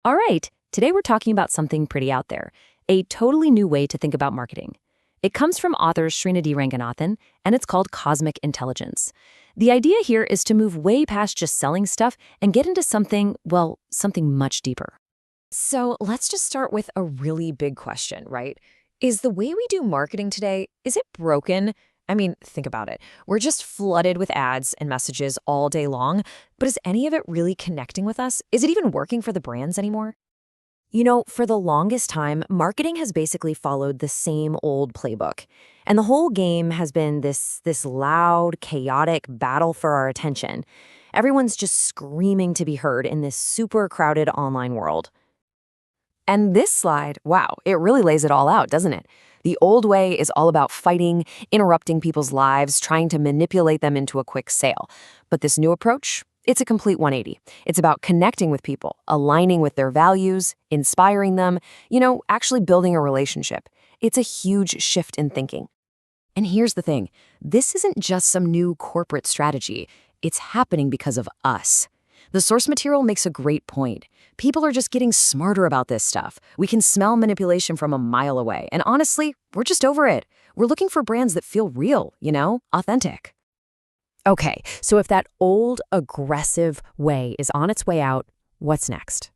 All right, today we're talking about something pretty out there, a totally new way to think about marketing. It comes from author Srinidhi Ranganathan, and it's called cosmic intelligence. The idea here is to move way past just selling stuff and get into something, well, something much deeper. So let's just start with a really big question, right? Is the way we do marketing today, is it broken? I mean, think about it. We're just flooded with ads and messages all day long, but is any of it really connecting with us? Is it even working for the brands anymore? For the longest time, marketing has basically followed the same old playbook. And the whole game has been this loud, chaotic battle for our attention. Everyone's just screaming to be heard in this super crowded online world. And this slide, wow, it really lays it all out, doesn't it? The old way is all about fighting, interrupting people's lives, trying to manipulate them into a quick sale. But this new approach, it's a complete 180. It's about connecting with people, aligning with their values, inspiring them, actually building a relationship. It's a huge shift in thinking. And here's the thing, this isn't just some new corporate strategy. It's happening because of us. The source material makes a great point. People are just getting smarter about this stuff. We can smell manipulation from a mile away. And honestly, we're just over it. We're looking for brands that feel real, authentic. Okay, so if that old, aggressive way is on its way out, what's next?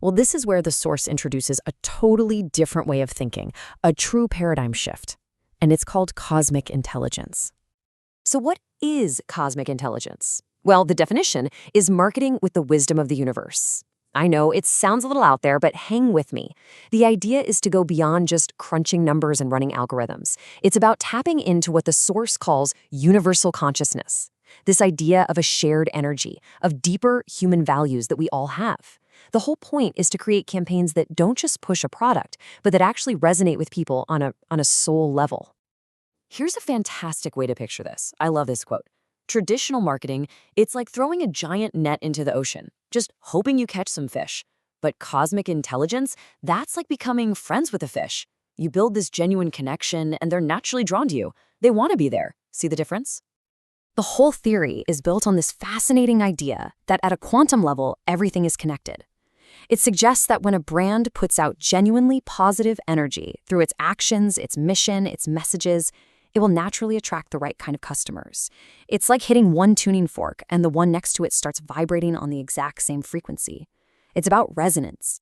Well, this is where the source introduces a totally different way of thinking, a true paradigm shift. And it's called cosmic intelligence. So what is cosmic intelligence? Well, the definition is marketing with the wisdom of the universe. I know it sounds a little out there, but hang with me. The idea is to go beyond just crunching numbers and running algorithms. It's about tapping into what the source calls universal consciousness. This idea of a shared energy, of deeper human values that we all have. The whole point is to create campaigns that don't just push a product, but that actually resonate with people on a soul level. Here's a fantastic way to picture this. I love this quote. Traditional marketing, it's like throwing a giant net into the ocean, just hoping you catch some fish. But cosmic intelligence, that's like becoming friends with a fish. You build this genuine connection and they're naturally drawn to you. They want to be there. See the difference? The whole theory is built on this fascinating idea that at a quantum level, everything is connected. It suggests that when a brand puts out genuinely positive energy through its actions, its mission, its messages, it will naturally attract the right kind of customers. It's like hitting one tuning fork and the one next to it starts vibrating on the exact same frequency. It's about resonance.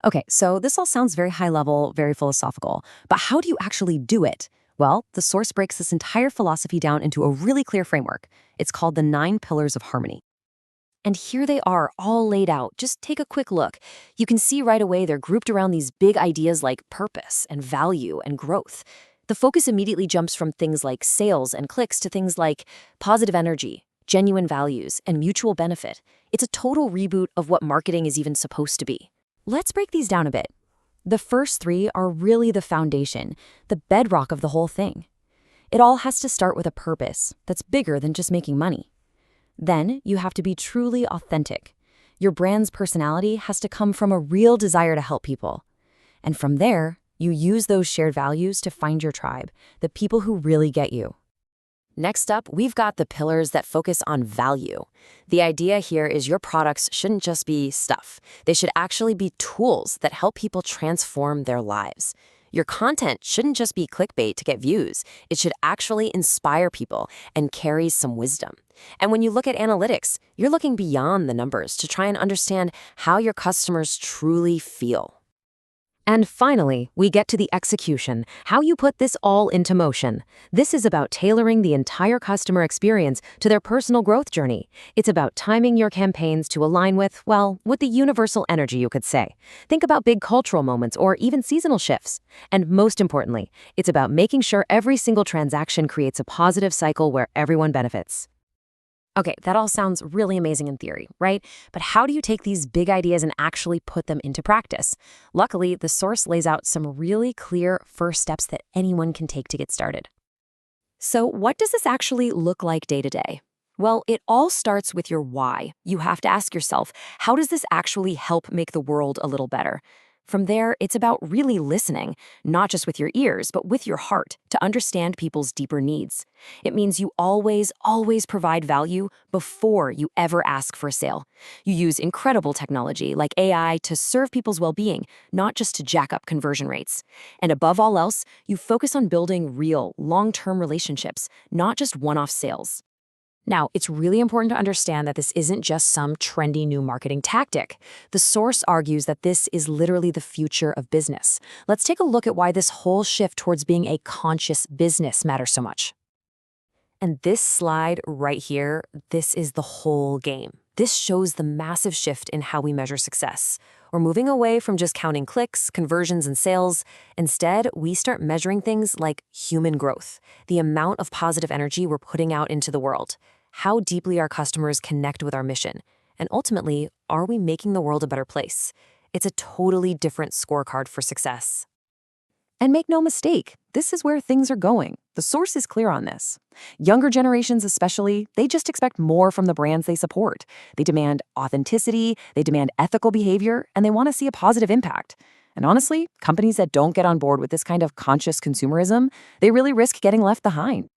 Okay, so this all sounds very high level, very philosophical, but how do you actually do it? Well, the source breaks this entire philosophy down into a really clear framework. It's called the 9 pillars of harmony. And here they are, all laid out. Just take a quick look. You can see right away they're grouped around these big ideas like purpose and value and growth. The focus immediately jumps from things like sales and clicks to things like positive energy, genuine values, and mutual benefit. It's a total reboot of what marketing is even supposed to be. Let's break these down a bit. The first 3 are really the foundation, the bedrock of the whole thing. It all has to start with a purpose that's bigger than just making money. Then you have to be truly authentic. Your brand's personality has to come from a real desire to help people. And from there, you use those shared values to find your tribe, the people who really get you. Next up, we've got the pillars that focus on value. The idea here is your products shouldn't just be stuff. They should actually be tools that help people transform their lives. Your content shouldn't just be clickbait to get views. It should actually inspire people and carry some wisdom. And when you look at analytics, you're looking beyond the numbers to try and understand how your customers truly feel. And finally, we get to the execution, how you put this all into motion. This is about tailoring the entire customer experience to their personal growth journey. It's about timing your campaigns to align with the universal energy, you could say. Think about big cultural moments or even seasonal shifts. And most importantly, it's about making sure every single transaction creates a positive cycle where everyone benefits. Okay, that all sounds really amazing in theory, right? But how do you take these big ideas and actually put them into practice? Luckily, the source lays out some really clear first steps that anyone can take to get started. So what does this actually look like day to day? Well, it all starts with your why. You have to ask yourself, how does this actually help make the world a little better? From there, it's about really listening, not just with your ears, but with your heart, to understand people's deeper needs. It means you always provide value before you ever ask for a sale. You use incredible technology like AI to serve people's well-being, not just to jack up conversion rates. And above all else, you focus on building real, long-term relationships, not just one-off sales. Now, it's really important to understand that this isn't just some trendy new marketing tactic. The source argues that this is literally the future of business. Let's take a look at why this whole shift towards being a conscious business matters so much. And this slide right here, this is the whole game. This shows the massive shift in how we measure success. We're moving away from just counting clicks, conversions, and sales. Instead, we start measuring things like human growth, the amount of positive energy we're putting out into the world, how deeply our customers connect with our mission, and ultimately, are we making the world a better place? It's a totally different scorecard for success. And make no mistake, this is where things are going. The source is clear on this. Younger generations especially, they just expect more from the brands they support. They demand authenticity, they demand ethical behavior, and they want to see a positive impact. And honestly, companies that don't get on board with this kind of conscious consumerism, they really risk getting left behind.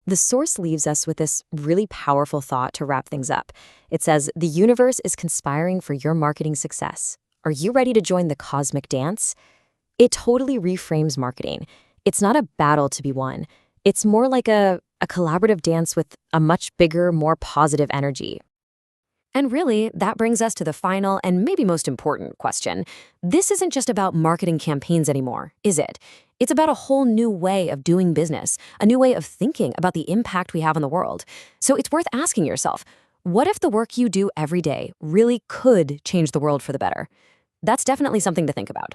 The source leaves us with this really powerful thought to wrap things up. It says, the universe is conspiring for your marketing success. Are you ready to join the cosmic dance? It totally reframes marketing. It's not a battle to be won. It's more like a collaborative dance with a much bigger, more positive energy. And really, that brings us to the final and maybe most important question. This isn't just about marketing campaigns anymore, is it? It's about a whole new way of doing business, a new way of thinking about the impact we have on the world. So it's worth asking yourself, what if the work you do every day really could change the world for the better? That's definitely something to think about.